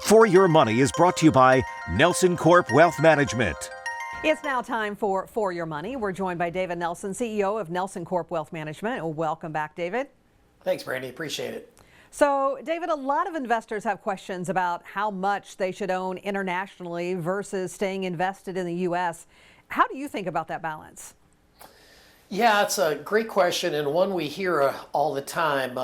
For Your Money is brought to you by NelsonCorp Wealth Management. It's now time for Your Money. We're joined by David Nelson, CEO of NelsonCorp Wealth Management. Welcome back, David. Thanks, Brandy. Appreciate it. So, David, a lot of investors have questions about how much they should own internationally versus staying invested in the U.S. How do you think about that balance? Yeah, it's a great question and one we hear all the time.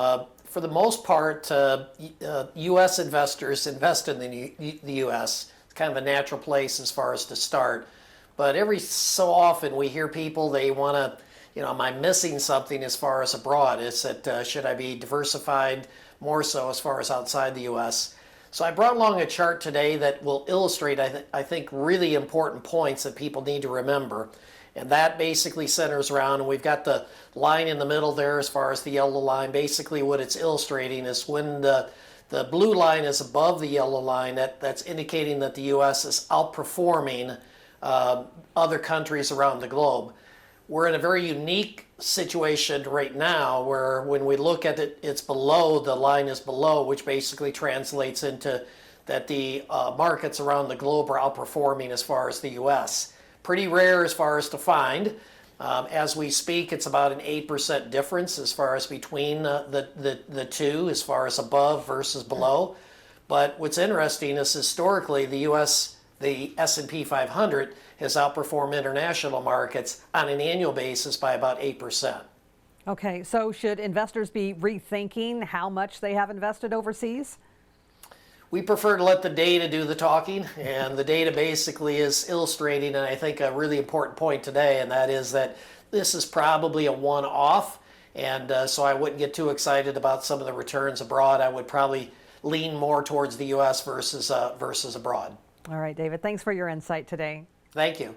For the most part, U.S. investors invest in the U.S. It's kind of a natural place as far as to start. But every so often we hear people, they want to, am I missing something as far as abroad? Is that should I be diversified more so as far as outside the U.S.? So I brought along a chart today that will illustrate, I think, really important points that people need to remember. And that basically centers around, and we've got the line in the middle there as far as the yellow line. Basically what it's illustrating is when the blue line is above the yellow line, that's indicating that the U.S. is outperforming other countries around the globe. We're in a very unique situation right now where when we look at it, it's below, the line is below, which basically translates into that the markets around the globe are outperforming as far as the U.S. Pretty rare as far as to find. As we speak, it's about an 8% difference as far as between the two, as far as above versus below. But what's interesting is historically the U.S., the S&P 500 has outperformed international markets on an annual basis by about 8%. Okay, so should investors be rethinking how much they have invested overseas? We prefer to let the data do the talking, and the data basically is illustrating, and I think a really important point today, and that is that this is probably a one-off, and so I wouldn't get too excited about some of the returns abroad. I would probably lean more towards the U.S. versus abroad. All right, David, thanks for your insight today. Thank you.